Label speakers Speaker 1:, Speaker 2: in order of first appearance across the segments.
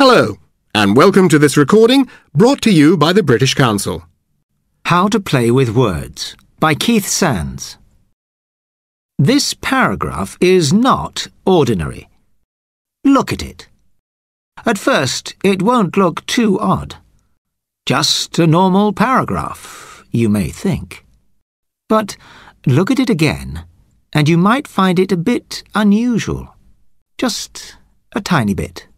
Speaker 1: Hello, and welcome to this recording brought to you by the British Council.
Speaker 2: How to Play with Words by Keith Sands. This paragraph is not ordinary. Look at it. At first, it won't look too odd. Just a normal paragraph, you may think. But look at it again, and you might find it a bit unusual. Just a tiny bit.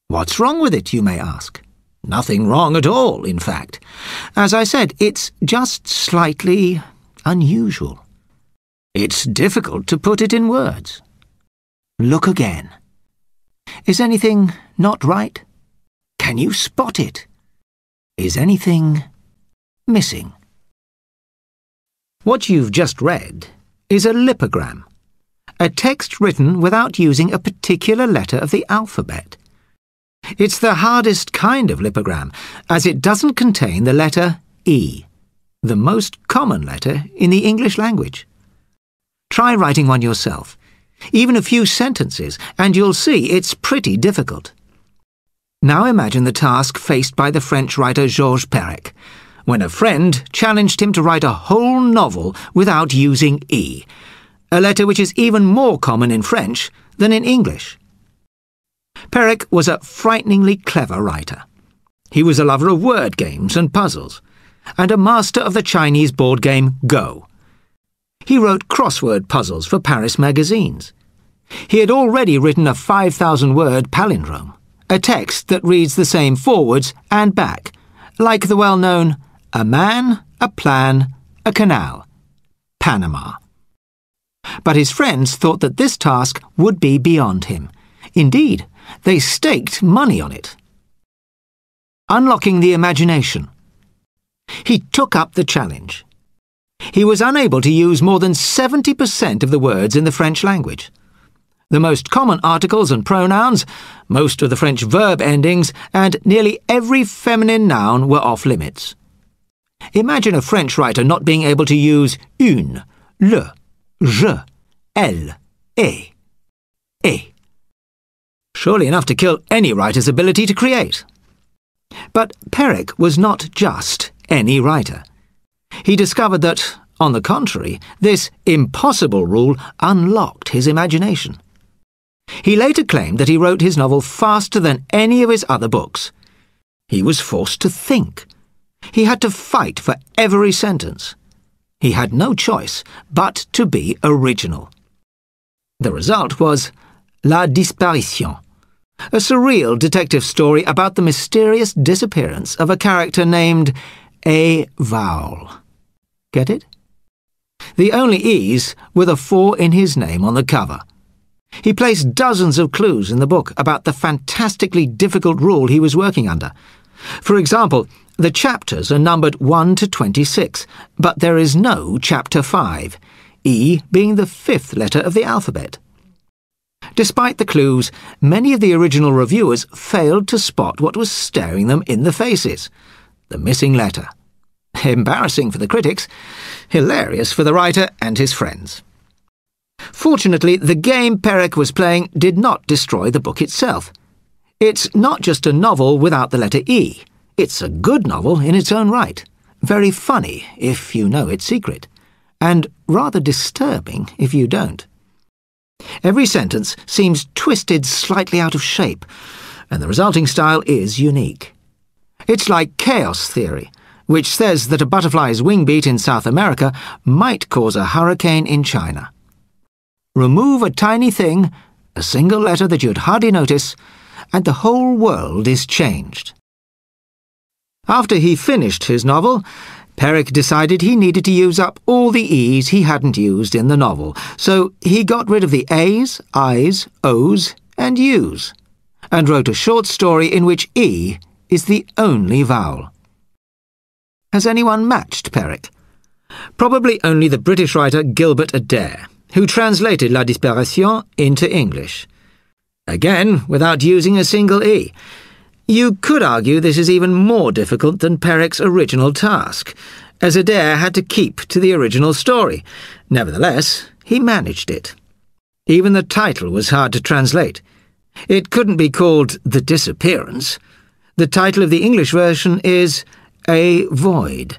Speaker 2: What's wrong with it, you may ask? Nothing wrong at all, in fact. As I said, it's just slightly unusual. It's difficult to put it in words. Look again. Is anything not right? Can you spot it? Is anything missing? What you've just read is a lipogram, a text written without using a particular letter of the alphabet. It's the hardest kind of lipogram, as it doesn't contain the letter E, the most common letter in the English language. Try writing one yourself, even a few sentences, and you'll see it's pretty difficult. Now imagine the task faced by the French writer Georges Perec, when a friend challenged him to write a whole novel without using E, a letter which is even more common in French than in English. Perec was a frighteningly clever writer. He was a lover of word games and puzzles, and a master of the Chinese board game Go. He wrote crossword puzzles for Paris magazines. He had already written a 5,000-word palindrome, a text that reads the same forwards and back, like the well-known "a man, a plan, a canal," Panama. But his friends thought that this task would be beyond him. Indeed, they staked money on it. Unlocking the imagination. He took up the challenge. He was unable to use more than 70% of the words in the French language. The most common articles and pronouns, most of the French verb endings, and nearly every feminine noun were off limits. Imagine a French writer not being able to use une, le, je, elle, et. Surely enough to kill any writer's ability to create. But Perec was not just any writer. He discovered that, on the contrary, this impossible rule unlocked his imagination. He later claimed that he wrote his novel faster than any of his other books. He was forced to think. He had to fight for every sentence. He had no choice but to be original. The result was La Disparition, a surreal detective story about the mysterious disappearance of a character named A. Vowel. Get it? The only E's were the 4 in his name on the cover. He placed dozens of clues in the book about the fantastically difficult rule he was working under. For example, the chapters are numbered 1 to 26, but there is no chapter 5, E being the 5th letter of the alphabet. Despite the clues, many of the original reviewers failed to spot what was staring them in the faces: the missing letter. Embarrassing for the critics, hilarious for the writer and his friends. Fortunately, the game Perec was playing did not destroy the book itself. It's not just a novel without the letter E. It's a good novel in its own right, very funny if you know its secret, and rather disturbing if you don't. Every sentence seems twisted slightly out of shape, and the resulting style is unique. It's like chaos theory, which says that a butterfly's wing beat in South America might cause a hurricane in China. Remove a tiny thing, a single letter that you'd hardly notice, and the whole world is changed. After he finished his novel, Perec decided he needed to use up all the E's he hadn't used in the novel, so he got rid of the A's, I's, O's, and U's, and wrote a short story in which E is the only vowel. Has anyone matched Perec? Probably only the British writer Gilbert Adair, who translated La Disparition into English. Again, without using a single E. You could argue this is even more difficult than Perec's original task, as Adair had to keep to the original story. Nevertheless, he managed it. Even the title was hard to translate. It couldn't be called The Disappearance. The title of the English version is A Void,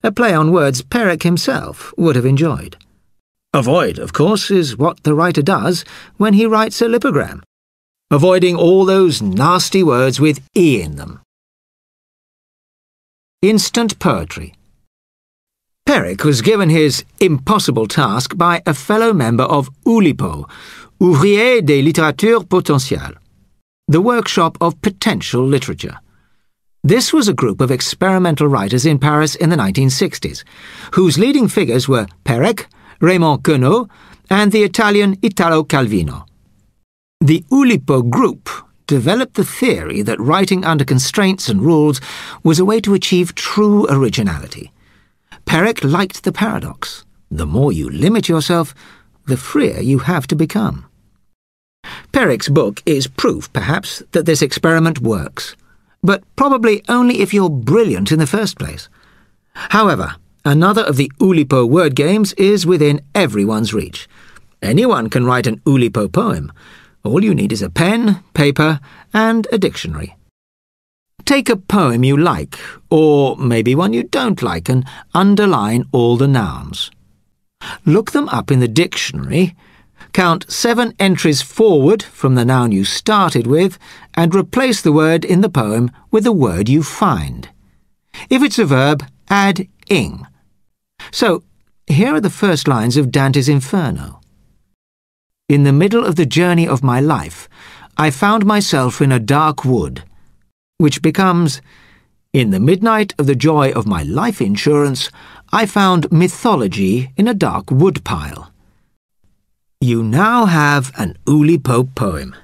Speaker 2: a play on words Perec himself would have enjoyed. Avoid, of course, is what the writer does when he writes a lipogram, avoiding all those nasty words with E in them. Instant poetry. Perec was given his impossible task by a fellow member of Oulipo, Ouvrier des Littératures Potentielles, the workshop of potential literature. This was a group of experimental writers in Paris in the 1960s, whose leading figures were Perec, Raymond Queneau, and the Italian Italo Calvino. The Oulipo group developed the theory that writing under constraints and rules was a way to achieve true originality. Perec liked the paradox. The more you limit yourself, the freer you have to become. Perec's book is proof, perhaps, that this experiment works, but probably only if you're brilliant in the first place. However, another of the Oulipo word games is within everyone's reach. Anyone can write an Oulipo poem. All you need is a pen, paper, and a dictionary. Take a poem you like, or maybe one you don't like, and underline all the nouns. Look them up in the dictionary, count 7 entries forward from the noun you started with, and replace the word in the poem with the word you find. If it's a verb, add ing. So, here are the first lines of Dante's Inferno. In the middle of the journey of my life, I found myself in a dark wood, which becomes, in the midnight of the joy of my life insurance, I found mythology in a dark woodpile. You now have an Oulipo poem.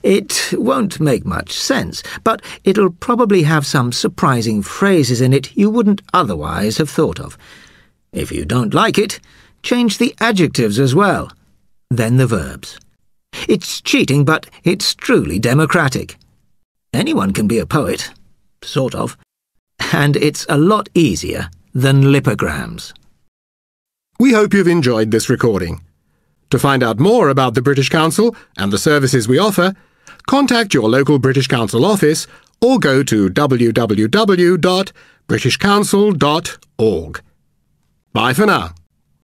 Speaker 2: It won't make much sense, but it'll probably have some surprising phrases in it you wouldn't otherwise have thought of. If you don't like it, change the adjectives as well, then the verbs. It's cheating, but it's truly democratic. Anyone can be a poet, sort of, and it's a lot easier than lipograms.
Speaker 1: We hope you've enjoyed this recording. To find out more about the British Council and the services we offer, contact your local British Council office or go to www.britishcouncil.org. Bye for now.